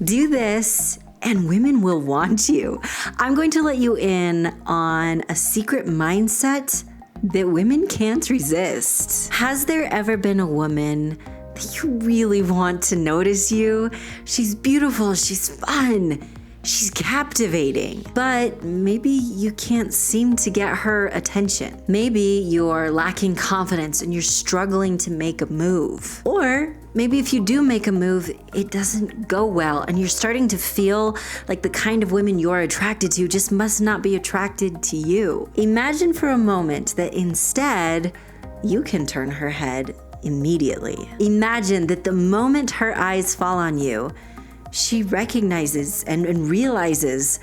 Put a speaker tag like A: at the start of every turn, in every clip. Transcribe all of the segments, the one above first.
A: Do this and women will want you. I'm going to let you in on a secret mindset that women can't resist. Has there ever been a woman that you really want to notice you? She's beautiful, she's fun, she's captivating, but maybe you can't seem to get her attention. Maybe you're lacking confidence and you're struggling to make a move. Or maybe if you do make a move, it doesn't go well and you're starting to feel like the kind of women you're attracted to just must not be attracted to you. Imagine for a moment that instead, you can turn her head immediately. Imagine that the moment her eyes fall on you, she recognizes and realizes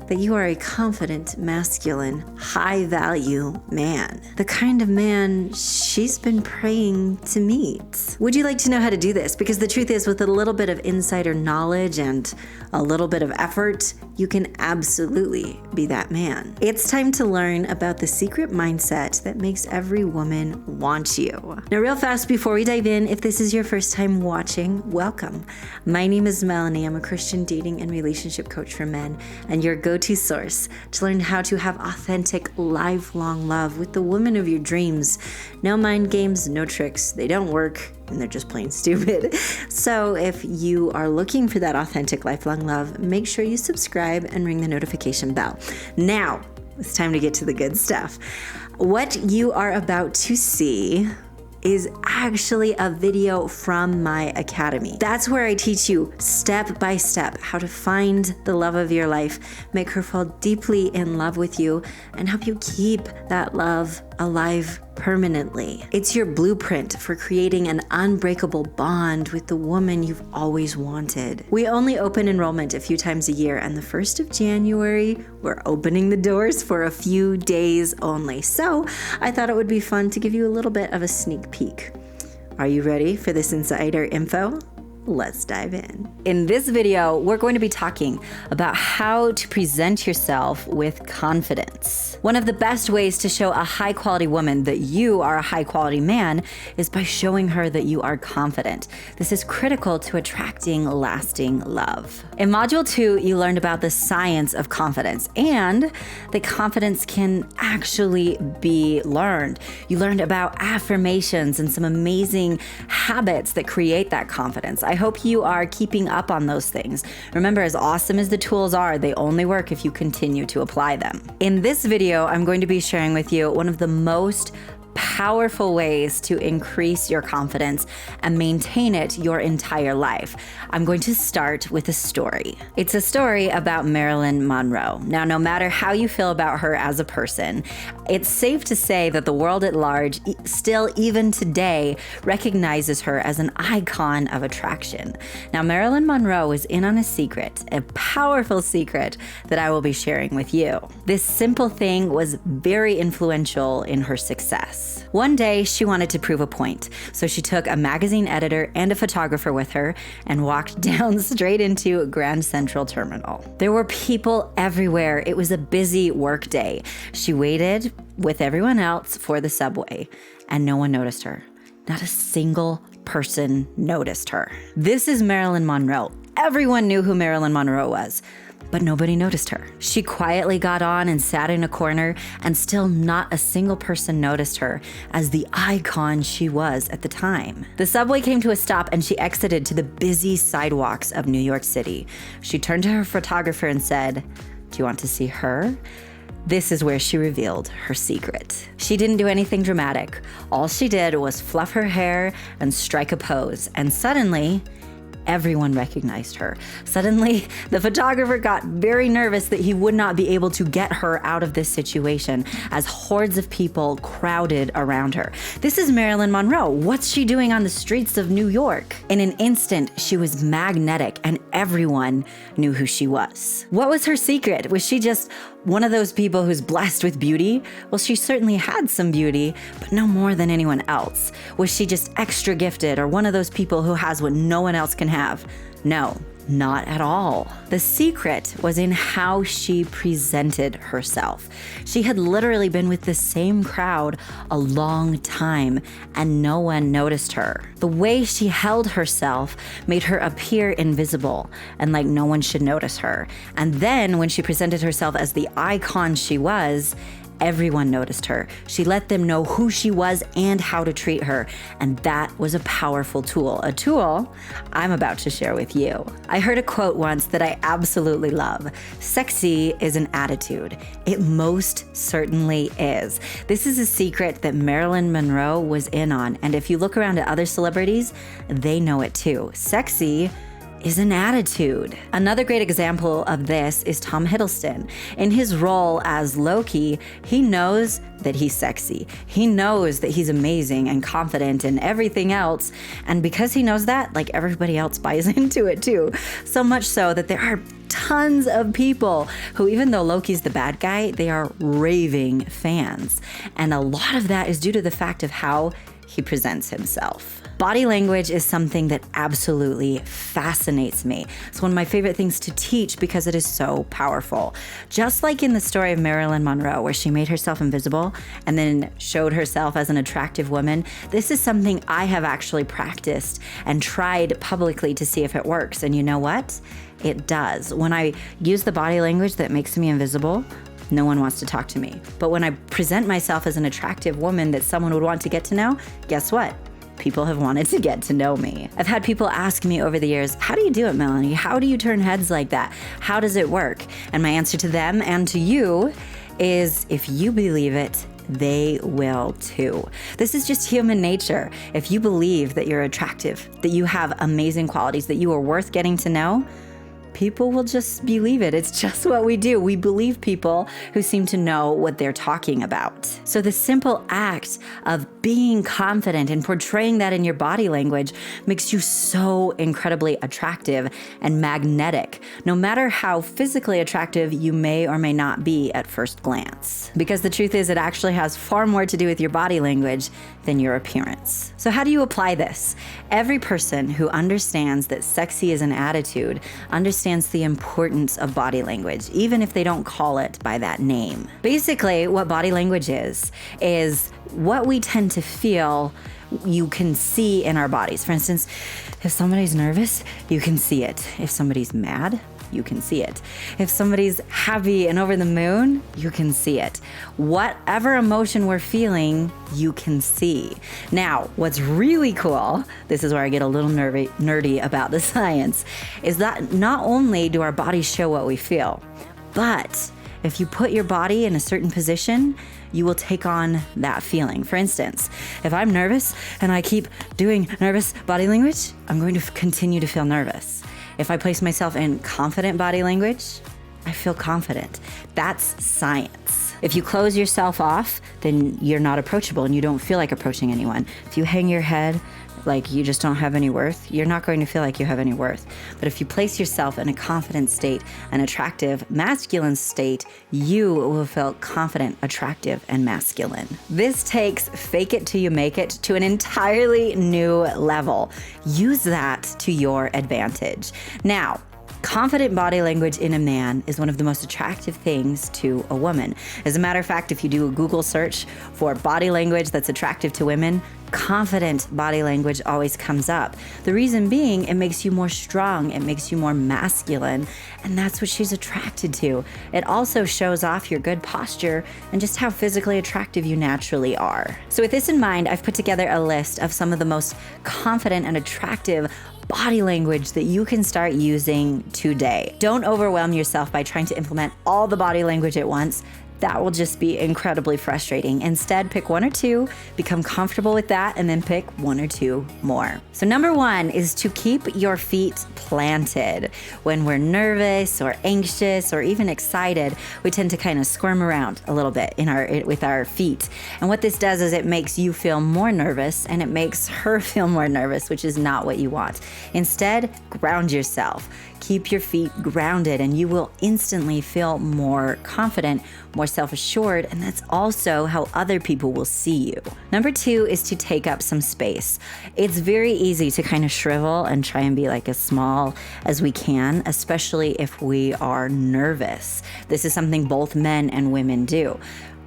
A: that you are a confident, masculine, high-value man. The kind of man she's been praying to meet. Would you like to know how to do this? Because the truth is, with a little bit of insider knowledge and a little bit of effort, you can absolutely be that man. It's time to learn about the secret mindset that makes every woman want you. Now, real fast before we dive in, if this is your first time watching, welcome. My name is Melannie. I'm a Christian dating and relationship coach for men, and your go-to source to learn how to have authentic, lifelong love with the woman of your dreams. No mind games, no tricks. They don't work, and they're just plain stupid. So if you are looking for that authentic, lifelong love, make sure you subscribe and ring the notification bell. Now, it's time to get to the good stuff. What you are about to see is actually a video from my academy. That's where I teach you step by step how to find the love of your life, make her fall deeply in love with you, and help you keep that love alive permanently. It's your blueprint for creating an unbreakable bond with the woman you've always wanted. We only open enrollment a few times a year, and the 1st of January, we're opening the doors for a few days only. So I thought it would be fun to give you a little bit of a sneak peek. Are you ready for this insider info? Let's dive in. In this video, we're going to be talking about how to present yourself with confidence. One of the best ways to show a high quality woman that you are a high quality man is by showing her that you are confident. This is critical to attracting lasting love. In Module 2, you learned about the science of confidence and that confidence can actually be learned. You learned about affirmations and some amazing habits that create that confidence. I hope you are keeping up on those things. Remember, as awesome as the tools are, they only work if you continue to apply them. In this video, I'm going to be sharing with you one of the most powerful ways to increase your confidence and maintain it your entire life. I'm going to start with a story. It's a story about Marilyn Monroe. Now, no matter how you feel about her as a person, it's safe to say that the world at large, still even today, recognizes her as an icon of attraction. Now, Marilyn Monroe was in on a secret, a powerful secret that I will be sharing with you. This simple thing was very influential in her success. One day, she wanted to prove a point, so she took a magazine editor and a photographer with her and walked down straight into Grand Central Terminal. There were people everywhere. It was a busy work day. She waited with everyone else for the subway, and no one noticed her. Not a single person noticed her. This is Marilyn Monroe. Everyone knew who Marilyn Monroe was, but nobody noticed her. She quietly got on and sat in a corner, and still not a single person noticed her as the icon she was at the time. The subway came to a stop and she exited to the busy sidewalks of New York City. She turned to her photographer and said, "Do you want to see her?" This is where she revealed her secret. She didn't do anything dramatic. All she did was fluff her hair and strike a pose, and suddenly, everyone recognized her. Suddenly, the photographer got very nervous that he would not be able to get her out of this situation as hordes of people crowded around her. This is Marilyn Monroe. What's she doing on the streets of New York? In an instant, she was magnetic and everyone knew who she was. What was her secret? Was she just one of those people who's blessed with beauty? Well, she certainly had some beauty, but no more than anyone else. Was she just extra gifted or one of those people who has what no one else can have? No, Not at all. The secret was in how she presented herself. She had literally been with the same crowd a long time and no one noticed her. The way she held herself made her appear invisible and like no one should notice her. And then when she presented herself as the icon she was, everyone noticed her. She let them know who she was and how to treat her. And that was a powerful tool, a tool I'm about to share with you. I heard a quote once that I absolutely love. Sexy is an attitude. It most certainly is. This is a secret that Marilyn Monroe was in on. And if you look around at other celebrities, they know it too. Sexy is an attitude. Another great example of this is Tom Hiddleston. In his role as Loki, he knows that he's sexy. He knows that he's amazing and confident and everything else. And because he knows that, like everybody else buys into it too. So much so that there are tons of people who, even though Loki's the bad guy, they are raving fans. And a lot of that is due to the fact of how he presents himself. Body language is something that absolutely fascinates me. It's one of my favorite things to teach because it is so powerful. Just like in the story of Marilyn Monroe, where she made herself invisible and then showed herself as an attractive woman, this is something I have actually practiced and tried publicly to see if it works. And you know what? It does. When I use the body language that makes me invisible, no one wants to talk to me. But when I present myself as an attractive woman that someone would want to get to know, guess what? People have wanted to get to know me. I've had people ask me over the years, how do you do it, Melannie? How do you turn heads like that? How does it work? And my answer to them and to you is, if you believe it, they will too. This is just human nature. If you believe that you're attractive, that you have amazing qualities, that you are worth getting to know, people will just believe it. It's just what we do. We believe people who seem to know what they're talking about. So the simple act of being confident and portraying that in your body language makes you so incredibly attractive and magnetic, no matter how physically attractive you may or may not be at first glance. Because the truth is, it actually has far more to do with your body language than your appearance. So how do you apply this? Every person who understands that sexy is an attitude understands the importance of body language, even if they don't call it by that name. Basically, what body language is what we tend to feel you can see in our bodies. For instance, if somebody's nervous, you can see it. If somebody's mad, you can see it. If somebody's happy and over the moon, you can see it. Whatever emotion we're feeling, you can see. Now, what's really cool, this is where I get a little nerdy about the science, is that not only do our bodies show what we feel, but if you put your body in a certain position, you will take on that feeling. For instance, if I'm nervous and I keep doing nervous body language, I'm going to continue to feel nervous. If I place myself in confident body language, I feel confident. That's science. If you close yourself off, then you're not approachable and you don't feel like approaching anyone. If you hang your head like you just don't have any worth, you're not going to feel like you have any worth. But if you place yourself in a confident state, an attractive, masculine state, you will feel confident, attractive, and masculine. This takes fake it till you make it to an entirely new level. Use that to your advantage. Now, confident body language in a man is one of the most attractive things to a woman. As a matter of fact, if you do a Google search for body language that's attractive to women, confident body language always comes up. The reason being, it makes you more strong, it makes you more masculine, and that's what she's attracted to. It also shows off your good posture and just how physically attractive you naturally are. So with this in mind, I've put together a list of some of the most confident and attractive body language that you can start using today. Don't overwhelm yourself by trying to implement all the body language at once. That will just be incredibly frustrating. Instead, pick one or two, become comfortable with that, and then pick one or two more. So number one is to keep your feet planted. When we're nervous or anxious or even excited, we tend to kind of squirm around a little bit with our feet. And what this does is it makes you feel more nervous and it makes her feel more nervous, which is not what you want. Instead, ground yourself. Keep your feet grounded and you will instantly feel more confident, more self-assured, and that's also how other people will see you. Number 2 is to take up some space. It's very easy to kind of shrivel and try and be like as small as we can, especially if we are nervous. This is something both men and women do.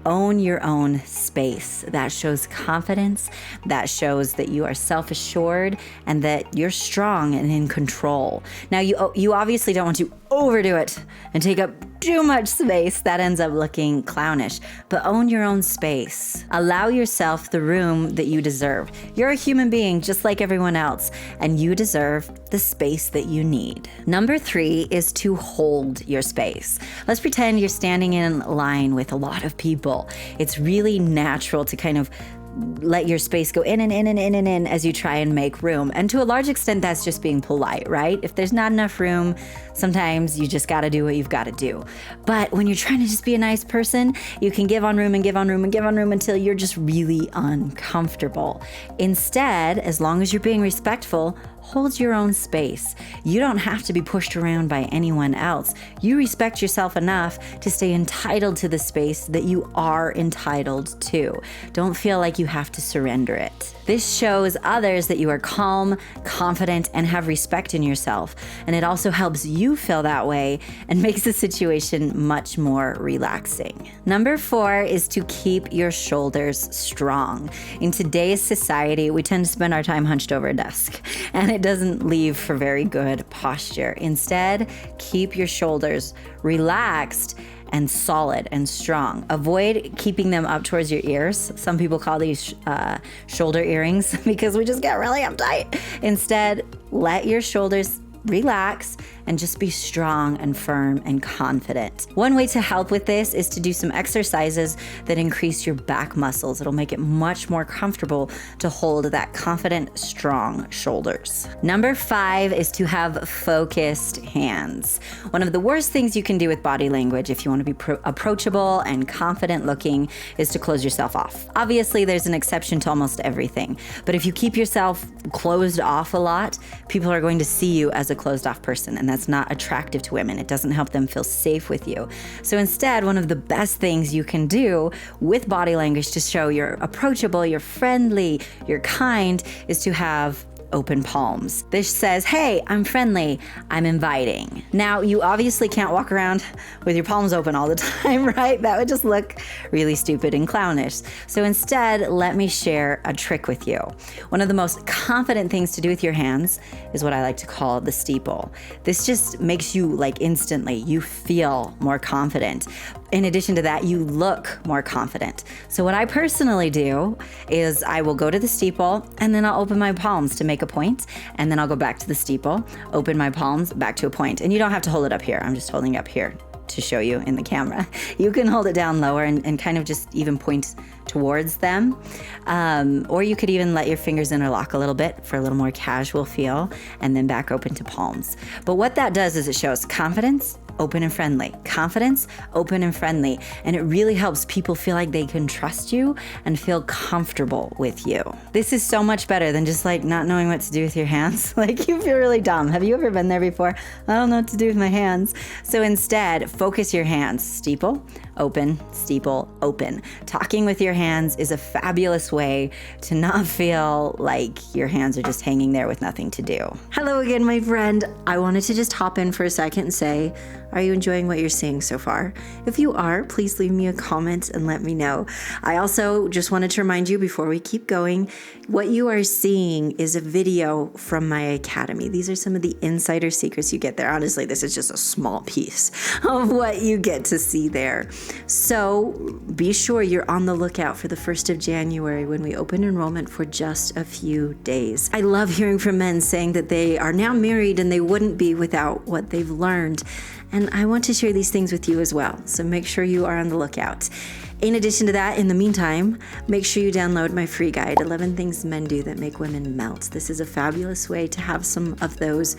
A: Own your own space. That shows confidence. That shows that you are self-assured and that you're strong and in control. Now, you obviously don't want to overdo it and take up too much space. That ends up looking clownish. But own your own space. Allow yourself the room that you deserve. You're a human being just like everyone else, and you deserve the space that you need. Number 3 is to hold your space. Let's pretend you're standing in line with a lot of people. It's really natural to kind of let your space go in and in and in and in as you try and make room. And to a large extent, that's just being polite, right? If there's not enough room, sometimes you just gotta do what you've gotta do. But when you're trying to just be a nice person, you can give on room and give on room and give on room until you're just really uncomfortable. Instead, as long as you're being respectful, hold your own space. You don't have to be pushed around by anyone else. You respect yourself enough to stay entitled to the space that you are entitled to. Don't feel like you have to surrender it. This shows others that you are calm, confident, and have respect in yourself. And it also helps you feel that way and makes the situation much more relaxing. Number 4 is to keep your shoulders strong. In today's society, we tend to spend our time hunched over a desk, and it doesn't leave for very good posture. Instead, keep your shoulders relaxed and solid and strong. Avoid keeping them up towards your ears. Some people call these shoulder earrings because we just get really uptight. Instead, let your shoulders relax and just be strong and firm and confident. One way to help with this is to do some exercises that increase your back muscles. It'll make it much more comfortable to hold that confident, strong shoulders. Number 5 is to have focused hands. One of the worst things you can do with body language if you want to be approachable and confident looking is to close yourself off. Obviously, there's an exception to almost everything, but if you keep yourself closed off a lot, people are going to see you as a closed off person, and that's not attractive to women. It doesn't help them feel safe with you. So instead, one of the best things you can do with body language to show you're approachable, you're friendly, you're kind, is to have open palms. This says, hey, I'm friendly, I'm inviting. Now, you obviously can't walk around with your palms open all the time, right? That would just look really stupid and clownish. So instead, let me share a trick with you. One of the most confident things to do with your hands is what I like to call the steeple. This just makes you instantly, you feel more confident. In addition to that, you look more confident. So what I personally do is I will go to the steeple and then I'll open my palms to make a point, and then I'll go back to the steeple, open my palms back to a point. And you don't have to hold it up here. I'm just holding it up here to show you in the camera. You can hold it down lower and kind of just even point towards them. Or you could even let your fingers interlock a little bit for a little more casual feel, and then back open to palms. But what that does is it shows confidence, open and friendly. Confidence, open and friendly. And it really helps people feel like they can trust you and feel comfortable with you. This is so much better than just not knowing what to do with your hands. You feel really dumb. Have you ever been there before? I don't know what to do with my hands. So instead, focus your hands. Steeple, open, steeple, open. Talking with your hands is a fabulous way to not feel like your hands are just hanging there with nothing to do. Hello again, my friend. I wanted to just hop in for a second and say, are you enjoying what you're seeing so far? If you are, please leave me a comment and let me know. I also just wanted to remind you before we keep going, what you are seeing is a video from my academy. These are some of the insider secrets you get there. Honestly, this is just a small piece of what you get to see there. So be sure you're on the lookout for the 1st of January when we open enrollment for just a few days. I love hearing from men saying that they are now married and they wouldn't be without what they've learned. And I want to share these things with you as well. So make sure you are on the lookout. In addition to that, in the meantime, make sure you download my free guide, 11 Things Men Do That Make Women Melt. This is a fabulous way to have some of those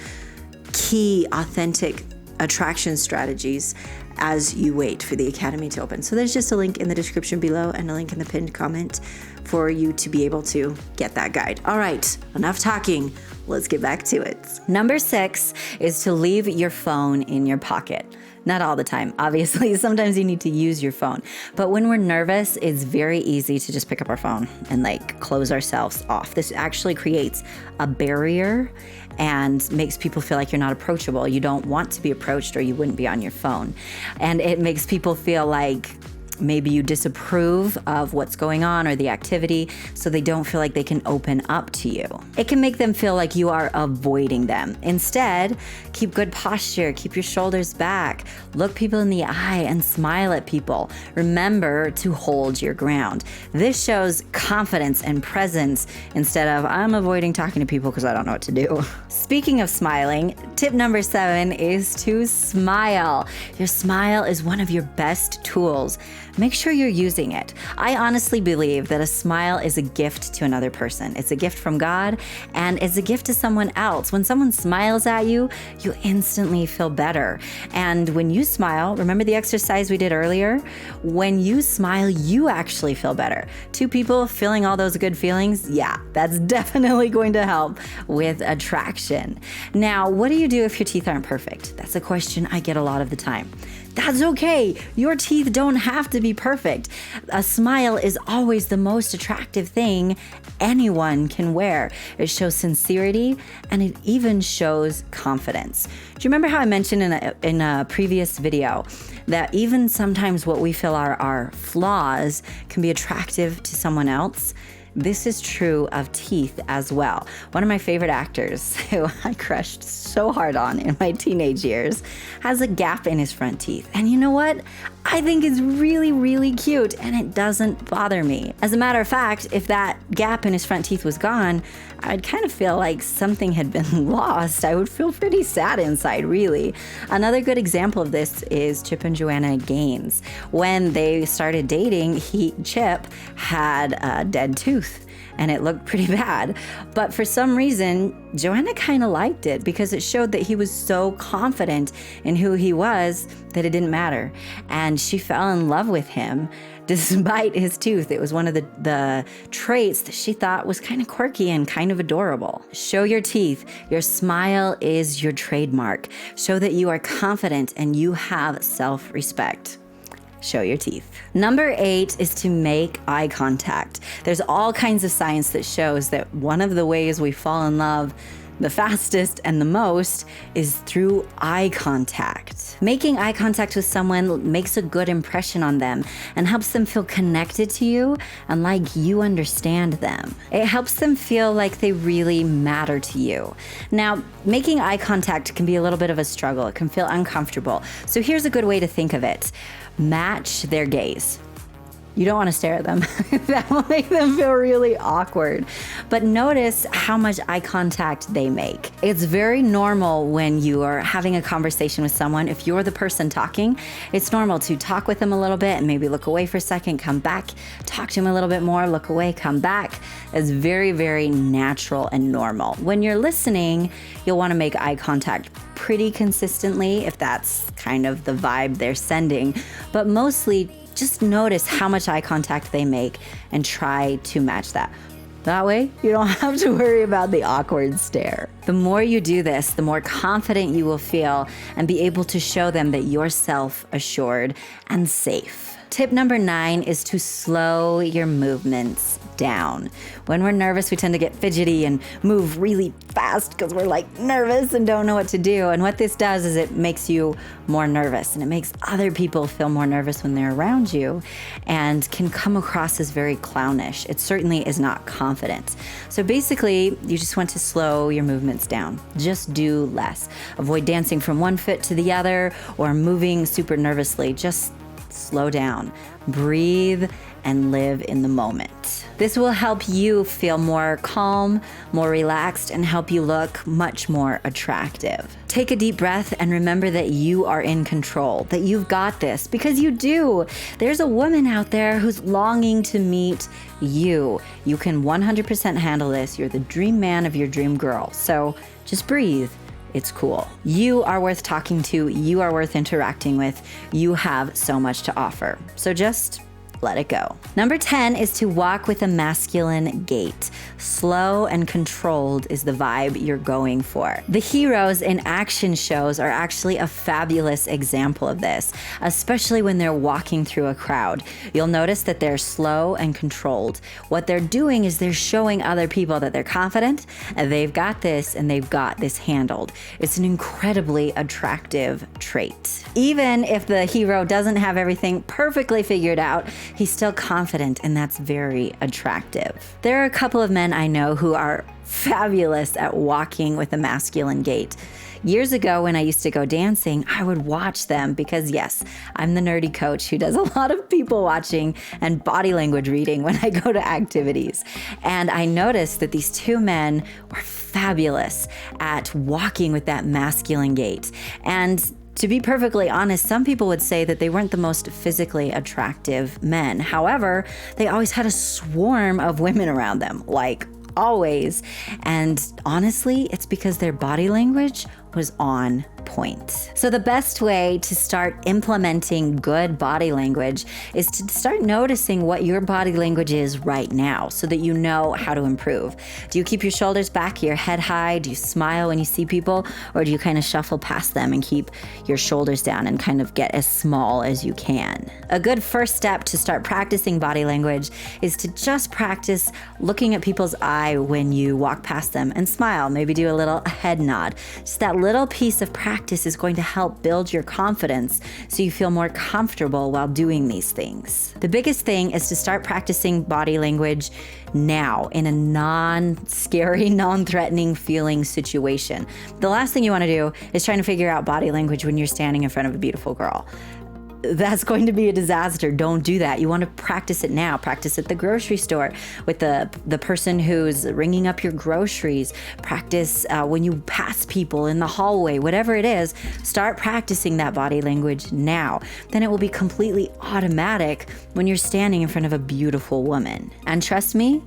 A: key, authentic attraction strategies as you wait for the academy to open. So there's just a link in the description below and a link in the pinned comment for you to be able to get that guide. All right, enough talking. let's get back to it. Number 6 is to leave your phone in your pocket. Not all the time, obviously. Sometimes you need to use your phone. But when we're nervous, it's very easy to just pick up our phone and like close ourselves off. This actually creates a barrier and makes people feel like you're not approachable. You don't want to be approached or you wouldn't be on your phone. And it makes people feel like maybe you disapprove of what's going on or the activity, so they don't feel like they can open up to you. It can make them feel like you are avoiding them. Instead, keep good posture, keep your shoulders back, look people in the eye and smile at people. Remember to hold your ground. This shows confidence and presence instead of I'm avoiding talking to people because I don't know what to do. Speaking of smiling, tip number 7 is to smile. Your smile is one of your best tools. Make sure you're using it. I honestly believe that a smile is a gift to another person. It's a gift from God and it's a gift to someone else. When someone smiles at you, you instantly feel better. And when you smile, remember the exercise we did earlier? When you smile, you actually feel better. 2 people feeling all those good feelings, yeah, that's definitely going to help with attraction. Now, what do you do if your teeth aren't perfect? That's a question I get a lot of the time. That's okay. Your teeth don't have to be perfect. A smile is always the most attractive thing anyone can wear. It shows sincerity and it even shows confidence. Do you remember how I mentioned in a previous video that even sometimes what we feel are our flaws can be attractive to someone else? This is true of teeth as well. One of my favorite actors, who I crushed so hard on in my teenage years, has a gap in his front teeth. And you know what? I think it's really, really cute and it doesn't bother me. As a matter of fact, if that gap in his front teeth was gone, I'd kind of feel like something had been lost. I would feel pretty sad inside, really. Another good example of this is Chip and Joanna Gaines. When they started dating, Chip had a dead tooth and it looked pretty bad. But for some reason, Joanna kind of liked it because it showed that he was so confident in who he was that it didn't matter. And she fell in love with him despite his tooth. It was one of the traits that she thought was kind of quirky and kind of adorable. Show your teeth. Your smile is your trademark. Show that you are confident and you have self-respect. Show your teeth. Number 8 is to make eye contact. There's all kinds of science that shows that one of the ways we fall in love the fastest and the most is through eye contact. Making eye contact with someone makes a good impression on them and helps them feel connected to you and like you understand them. It helps them feel like they really matter to you. Now, making eye contact can be a little bit of a struggle. It can feel uncomfortable. So here's a good way to think of it. Match their gaze. You don't want to stare at them. That will make them feel really awkward. But notice how much eye contact they make. It's very normal when you are having a conversation with someone. If you're the person talking, it's normal to talk with them a little bit and maybe look away for a second, come back, talk to them a little bit more, look away, come back. It's very, very natural and normal. When you're listening, you'll want to make eye contact pretty consistently if that's kind of the vibe they're sending. But mostly, just notice how much eye contact they make and try to match that. That way, you don't have to worry about the awkward stare. The more you do this, the more confident you will feel and be able to show them that you're self-assured and safe. Tip number 9 is to slow your movements down. When we're nervous, we tend to get fidgety and move really fast because we're like nervous and don't know what to do. And what this does is it makes you more nervous and it makes other people feel more nervous when they're around you and can come across as very clownish. It certainly is not confident. So basically, you just want to slow your movements down. Just do less. Avoid dancing from one foot to the other or moving super nervously. Just slow down, breathe, and live in the moment. This will help you feel more calm, more relaxed, and help you look much more attractive. Take a deep breath and remember that you are in control, that you've got this, because you do. There's a woman out there who's longing to meet you. You can 100% handle this. You're the dream man of your dream girl. So just breathe. It's cool. You are worth talking to. You are worth interacting with. You have so much to offer. So just let it go. Number 10 is to walk with a masculine gait. Slow and controlled is the vibe you're going for. The heroes in action shows are actually a fabulous example of this, especially when they're walking through a crowd. You'll notice that they're slow and controlled. What they're doing is they're showing other people that they're confident, and they've got this, and they've got this handled. It's an incredibly attractive trait. Even if the hero doesn't have everything perfectly figured out, he's still confident, and that's very attractive. There are a couple of men I know who are fabulous at walking with a masculine gait. Years ago, when I used to go dancing, I would watch them because, yes, I'm the nerdy coach who does a lot of people watching and body language reading when I go to activities. And I noticed that these two men were fabulous at walking with that masculine gait. And to be perfectly honest, some people would say that they weren't the most physically attractive men. However, they always had a swarm of women around them, like always. And honestly, it's because their body language was on point. So the best way to start implementing good body language is to start noticing what your body language is right now so that you know how to improve. Do you keep your shoulders back, your head high? Do you smile when you see people? Or do you kind of shuffle past them and keep your shoulders down and kind of get as small as you can? A good first step to start practicing body language is to just practice looking at people's eye when you walk past them and smile. Maybe do a little head nod. Just that little piece of practice is going to help build your confidence so you feel more comfortable while doing these things. The biggest thing is to start practicing body language now in a non-scary, non-threatening feeling situation. The last thing you want to do is trying to figure out body language when you're standing in front of a beautiful girl. That's going to be a disaster. Don't do that. You want to practice it now. Practice at the grocery store with the person who's ringing up your groceries. Practice when you pass people in the hallway, whatever it is. Start practicing that body language now. Then it will be completely automatic when you're standing in front of a beautiful woman. And trust me,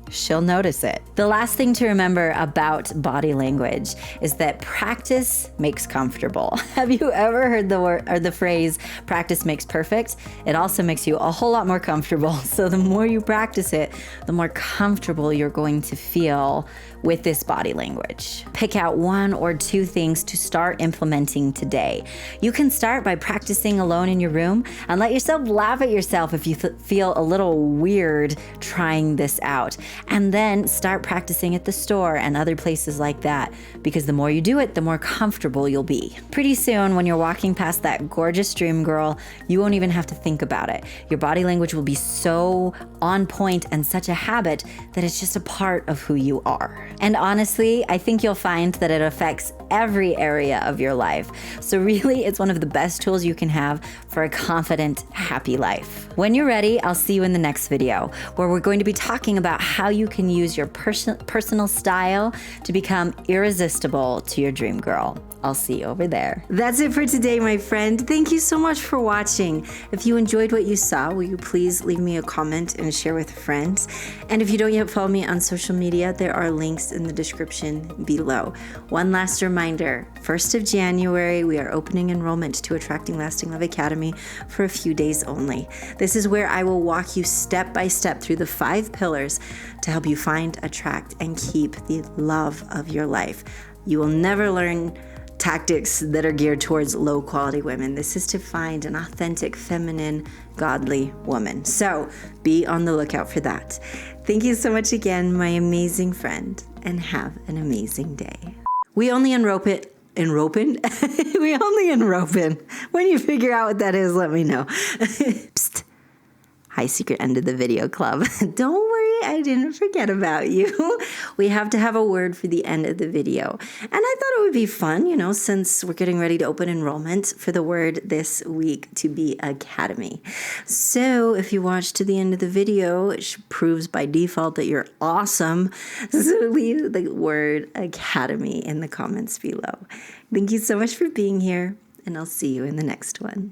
A: she'll notice it. The last thing to remember about body language is that practice makes comfortable. Have you ever heard the word or the phrase, practice makes perfect? It also makes you a whole lot more comfortable. So the more you practice it, the more comfortable you're going to feel with this body language. Pick out 1 or 2 things to start implementing today. You can start by practicing alone in your room and let yourself laugh at yourself if you feel a little weird trying this out. And then start practicing at the store and other places like that, because the more you do it, the more comfortable you'll be. Pretty soon, when you're walking past that gorgeous dream girl, you won't even have to think about it. Your body language will be so on point and such a habit that it's just a part of who you are. And honestly, I think you'll find that it affects every area of your life. So really, it's one of the best tools you can have for a confident, happy life. When you're ready, I'll see you in the next video, where we're going to be talking about how you can use your personal style to become irresistible to your dream girl. I'll see you over there. That's it for today, my friend. Thank you so much for watching. If you enjoyed what you saw, will you please leave me a comment and share with friends? And if you don't yet follow me on social media, there are links in the description below. One last reminder, 1st of January, we are opening enrollment to Attracting Lasting Love Academy for a few days only. This is where I will walk you step by step through the 5 pillars to help you find, attract, and keep the love of your life. You will never learn tactics that are geared towards low quality women. This is to find an authentic, feminine, godly woman. So be on the lookout for that. Thank you so much again, my amazing friend, and have an amazing day. We only enrope it. We only enrope in. When you figure out what that is, let me know. Psst. High secret end of the video club. Don't worry, I didn't forget about you. We have to have a word for the end of the video. And I thought it would be fun, since we're getting ready to open enrollment, for the word this week to be academy. So if you watch to the end of the video, it proves by default that you're awesome. So leave the word academy in the comments below. Thank you so much for being here, and I'll see you in the next one.